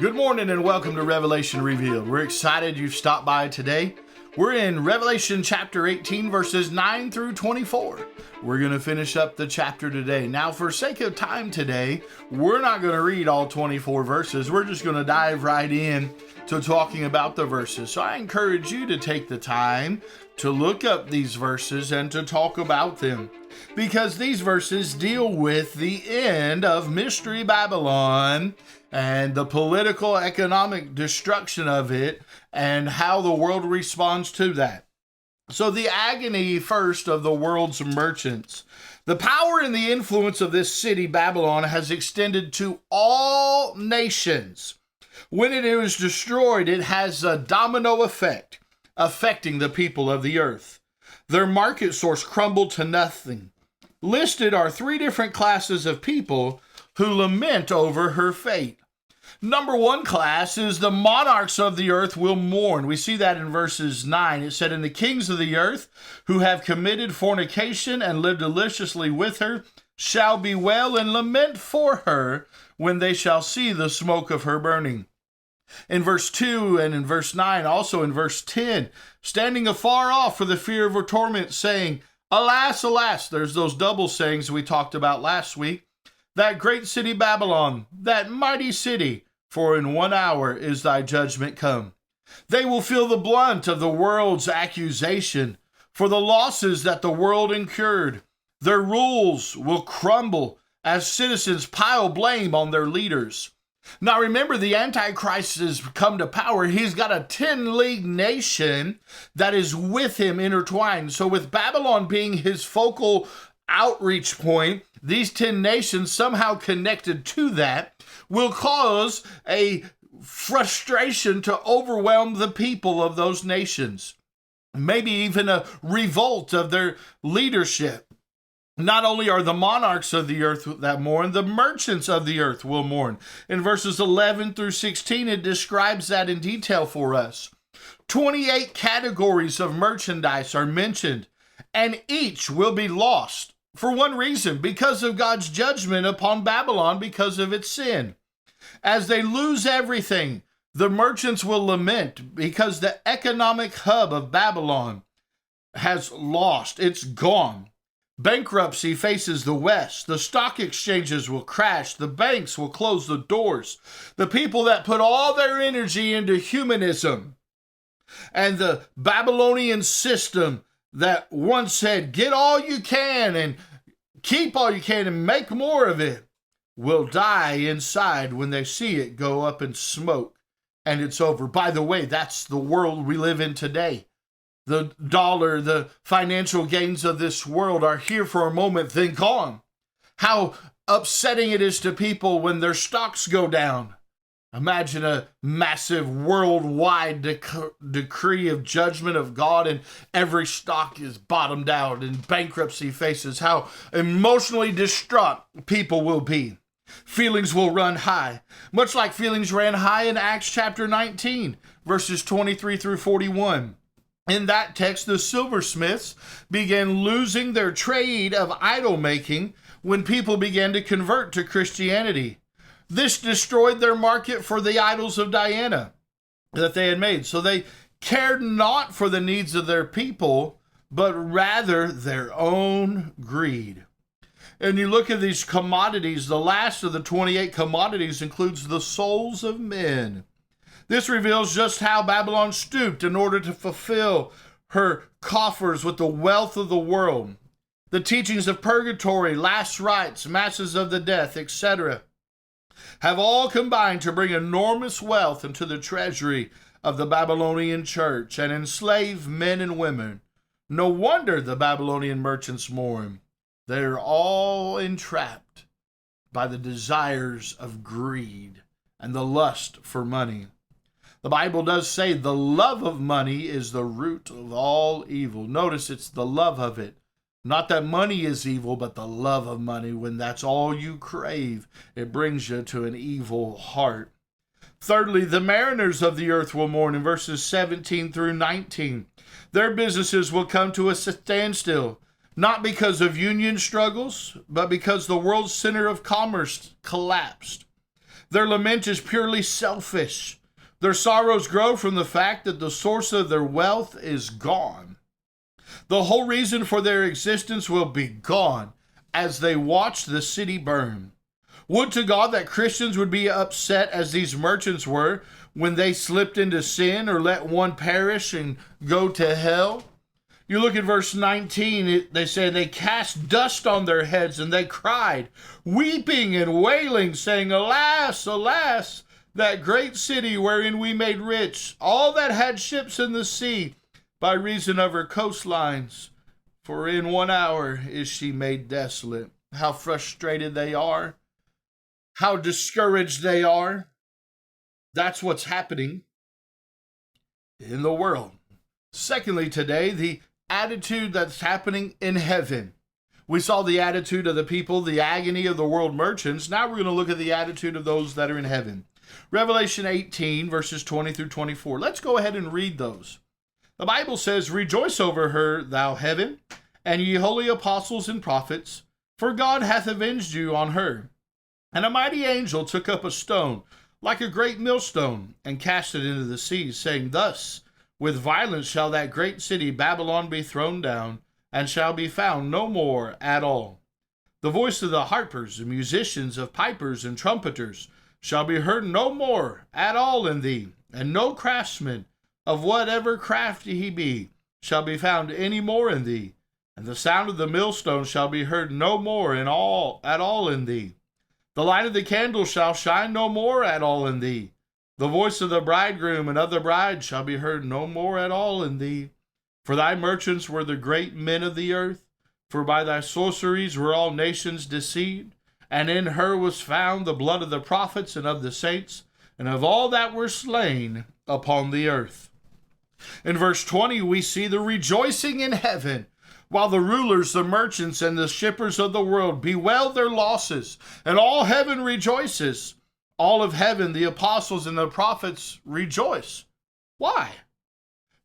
Good morning and welcome to Revelation Revealed. We're excited you've stopped by today. We're in Revelation chapter 18, verses 9 through 24. We're going to finish up the chapter today. Now, for sake of time today, we're not going to read all 24 verses. We're just going to dive right in to talking about the verses. So I encourage you to take the time to look up these verses and to talk about them, because these verses deal with the end of Mystery Babylon and the political economic destruction of it and how the world responds to that. So the agony first of the world's merchants. The power and the influence of this city, Babylon, has extended to all nations. When it is destroyed, it has a domino effect, affecting the people of the earth. Their market source crumbled to nothing. Listed are three different classes of people who lament over her fate. Number one class is the monarchs of the earth will mourn. We see that in verses 9. It said, "And the kings of the earth who have committed fornication and lived deliciously with her shall bewail and lament for her when they shall see the smoke of her burning." In verse 2 and in verse 9, also in verse 10, standing afar off for the fear of her torment, saying, "Alas, alas," there's those double sayings we talked about last week, "that great city Babylon, that mighty city, for in 1 hour is thy judgment come." They will feel the blunt of the world's accusation for the losses that the world incurred. Their rules will crumble as citizens pile blame on their leaders. Now remember, the Antichrist has come to power. He's got a 10-league nation that is with him intertwined. So with Babylon being his focal outreach point, these 10 nations somehow connected to that will cause a frustration to overwhelm the people of those nations. Maybe even a revolt of their leadership. Not only are the monarchs of the earth that mourn, the merchants of the earth will mourn. In verses 11 through 16, it describes that in detail for us. 28 categories of merchandise are mentioned, and each will be lost for one reason, because of God's judgment upon Babylon because of its sin. As they lose everything, the merchants will lament because the economic hub of Babylon has lost. It's gone. Bankruptcy faces the West. The stock exchanges will crash. The banks will close the doors. The people that put all their energy into humanism and the Babylonian system that once said, get all you can and keep all you can and make more of it, will die inside when they see it go up in smoke and it's over. By the way, that's the world we live in today. The dollar, the financial gains of this world are here for a moment, then gone. How upsetting it is to people when their stocks go down. Imagine a massive worldwide decree of judgment of God, and every stock is bottomed out and bankruptcy faces. How emotionally distraught people will be. Feelings will run high, much like feelings ran high in Acts chapter 19, verses 23 through 41. In that text, the silversmiths began losing their trade of idol making when people began to convert to Christianity. This destroyed their market for the idols of Diana that they had made. So they cared not for the needs of their people, but rather their own greed. And you look at these commodities, the last of the 28 commodities includes the souls of men. This reveals just how Babylon stooped in order to fulfill her coffers with the wealth of the world. The teachings of purgatory, last rites, masses of the death, etc., have all combined to bring enormous wealth into the treasury of the Babylonian church and enslave men and women. No wonder the Babylonian merchants mourn. They're all entrapped by the desires of greed and the lust for money. The Bible does say the love of money is the root of all evil. Notice it's the love of it. Not that money is evil, but the love of money. When that's all you crave, it brings you to an evil heart. Thirdly, the mariners of the earth will mourn in verses 17 through 19. Their businesses will come to a standstill, not because of union struggles, but because the world's center of commerce collapsed. Their lament is purely selfish. Their sorrows grow from the fact that the source of their wealth is gone. The whole reason for their existence will be gone as they watch the city burn. Would to God that Christians would be upset as these merchants were when they slipped into sin or let one perish and go to hell. You look at verse 19, they say they cast dust on their heads and they cried, weeping and wailing, saying, Alas, alas, that great city wherein we made rich, all that had ships in the sea, by reason of her coastlines. For in 1 hour is she made desolate. How frustrated they are. How discouraged they are. That's what's happening in the world. Secondly, today, the attitude that's happening in heaven. We saw the attitude of the people, the agony of the world merchants. Now we're going to look at the attitude of those that are in heaven. Revelation 18, verses 20 through 24. Let's go ahead and read those. The Bible says, Rejoice over her, thou heaven, and ye holy apostles and prophets, for God hath avenged you on her. And a mighty angel took up a stone, like a great millstone, and cast it into the sea, saying, Thus with violence shall that great city Babylon be thrown down, and shall be found no more at all. The voice of the harpers and musicians, of pipers and trumpeters, shall be heard no more at all in thee, and no craftsman, of whatever craft he be, shall be found any more in thee, and the sound of the millstone shall be heard no more at all in thee. The light of the candle shall shine no more at all in thee. The voice of the bridegroom and of the bride shall be heard no more at all in thee. For thy merchants were the great men of the earth, for by thy sorceries were all nations deceived, and in her was found the blood of the prophets and of the saints, and of all that were slain upon the earth. In verse 20, we see the rejoicing in heaven, while the rulers, the merchants, and the shippers of the world bewail their losses, and all heaven rejoices. All of heaven, the apostles and the prophets, rejoice. Why?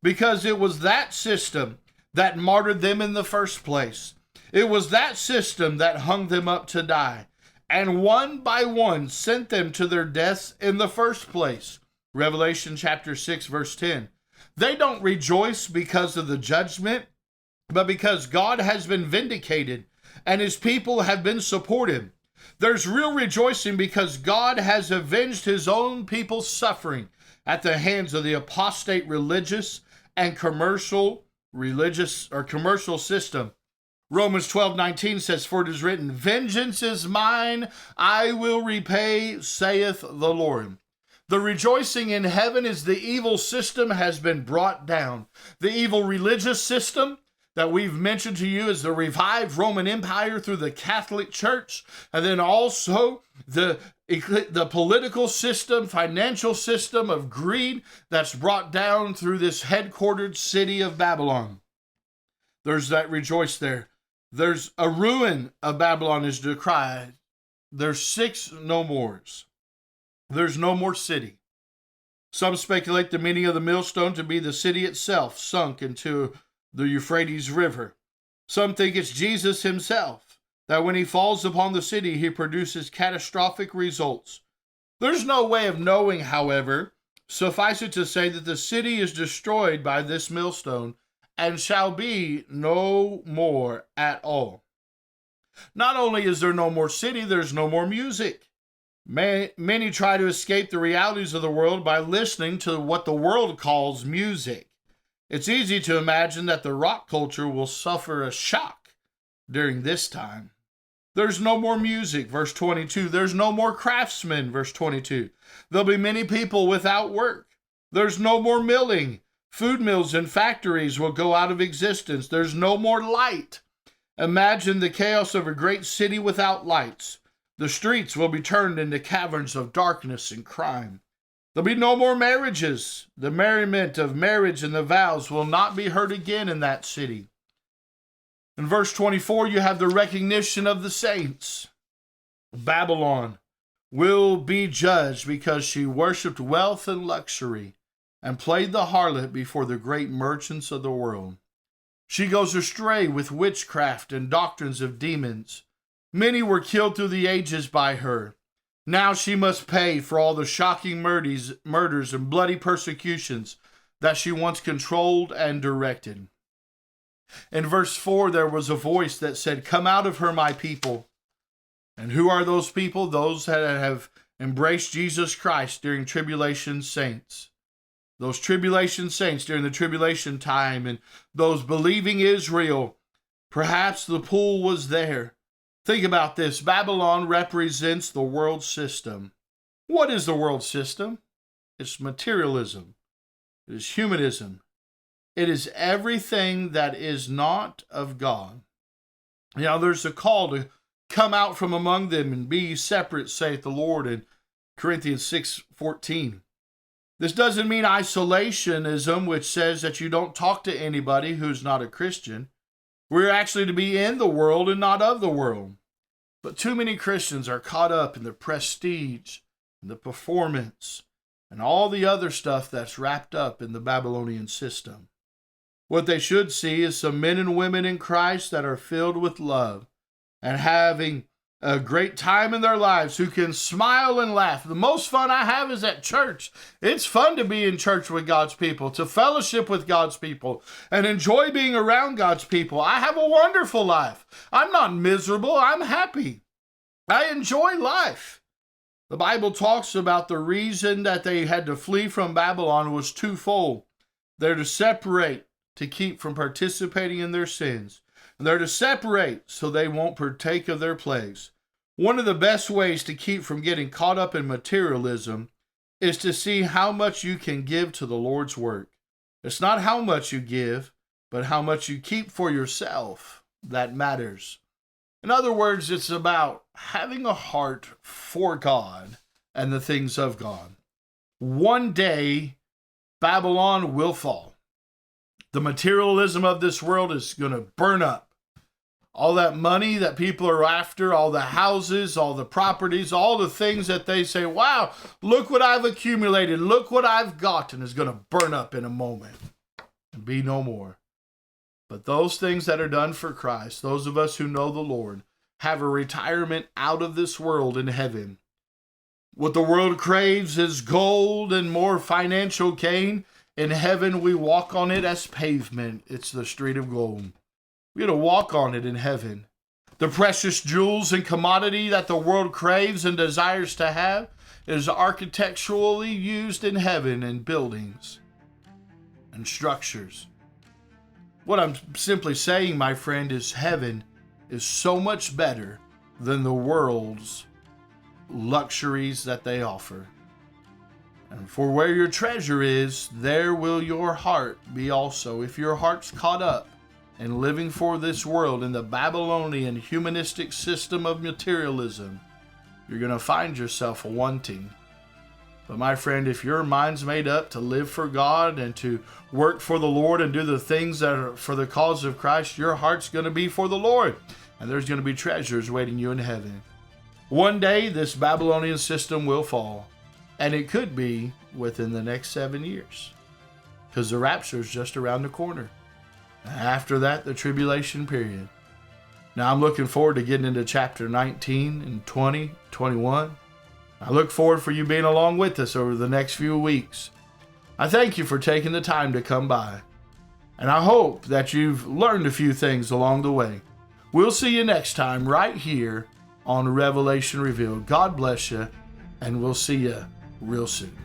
Because it was that system that martyred them in the first place. It was that system that hung them up to die, and one by one sent them to their deaths in the first place. Revelation chapter 6, verse 10. They don't rejoice because of the judgment, but because God has been vindicated and his people have been supported. There's real rejoicing because God has avenged his own people's suffering at the hands of the apostate religious and commercial system. Romans 12:19 says, For it is written, Vengeance is mine, I will repay, saith the Lord. The rejoicing in heaven is the evil system has been brought down. The evil religious system that we've mentioned to you is the revived Roman Empire through the Catholic Church, and then also the political system, financial system of greed that's brought down through this headquartered city of Babylon. There's that rejoice there. There's a ruin of Babylon is decried. There's 6 no mores. There's no more city. Some speculate the meaning of the millstone to be the city itself sunk into the Euphrates River. Some think it's Jesus himself, that when he falls upon the city, he produces catastrophic results. There's no way of knowing, however. Suffice it to say that the city is destroyed by this millstone and shall be no more at all. Not only is there no more city, there's no more music. Many try to escape the realities of the world by listening to what the world calls music. It's easy to imagine that the rock culture will suffer a shock during this time. There's no more music, verse 22. There's no more craftsmen, verse 22. There'll be many people without work. There's no more milling. Food mills and factories will go out of existence. There's no more light. Imagine the chaos of a great city without lights. The streets will be turned into caverns of darkness and crime. There'll be no more marriages. The merriment of marriage and the vows will not be heard again in that city. In verse 24, you have the recognition of the saints. Babylon will be judged because she worshipped wealth and luxury and played the harlot before the great merchants of the world. She goes astray with witchcraft and doctrines of demons. Many were killed through the ages by her. Now she must pay for all the shocking murders and bloody persecutions that she once controlled and directed. In verse 4, there was a voice that said, "Come out of her, my people." And who are those people? Those that have embraced Jesus Christ during tribulation saints. Those tribulation saints during the tribulation time, and those believing Israel. Perhaps the pool was there. Think about this. Babylon represents the world system. What is the world system? It's materialism. It is humanism. It is everything that is not of God. Now there's a call to come out from among them and be separate, saith the Lord in Corinthians 6:14. This doesn't mean isolationism, which says that you don't talk to anybody who's not a Christian. We're actually to be in the world and not of the world. But too many Christians are caught up in the prestige, and the performance, and all the other stuff that's wrapped up in the Babylonian system. What they should see is some men and women in Christ that are filled with love and having a great time in their lives, who can smile and laugh. The most fun I have is at church. It's fun to be in church with God's people, to fellowship with God's people, and enjoy being around God's people. I have a wonderful life. I'm not miserable. I'm happy. I enjoy life. The Bible talks about the reason that they had to flee from Babylon was twofold. They're to separate, to keep from participating in their sins. They're to separate so they won't partake of their plagues. One of the best ways to keep from getting caught up in materialism is to see how much you can give to the Lord's work. It's not how much you give, but how much you keep for yourself that matters. In other words, it's about having a heart for God and the things of God. One day, Babylon will fall. The materialism of this world is going to burn up. All that money that people are after, all the houses, all the properties, all the things that they say, wow, look what I've accumulated, look what I've gotten, is going to burn up in a moment and be no more. But those things that are done for Christ, those of us who know the Lord, have a retirement out of this world in heaven. What the world craves is gold and more financial gain. In heaven, we walk on it as pavement. It's the street of gold. We're going to walk on it in heaven. The precious jewels and commodity that the world craves and desires to have is architecturally used in heaven in buildings and structures. What I'm simply saying, my friend, is heaven is so much better than the world's luxuries that they offer. And for where your treasure is, there will your heart be also. If your heart's caught up in living for this world in the Babylonian humanistic system of materialism, you're going to find yourself wanting. But my friend, if your mind's made up to live for God and to work for the Lord and do the things that are for the cause of Christ, your heart's going to be for the Lord. And there's going to be treasures waiting you in heaven. One day, this Babylonian system will fall. And it could be within the next 7 years, because the rapture is just around the corner. After that, the tribulation period. Now, I'm looking forward to getting into chapter 19 and 20, 21. I look forward for you being along with us over the next few weeks. I thank you for taking the time to come by. And I hope that you've learned a few things along the way. We'll see you next time right here on Revelation Revealed. God bless you, and we'll see you real soon.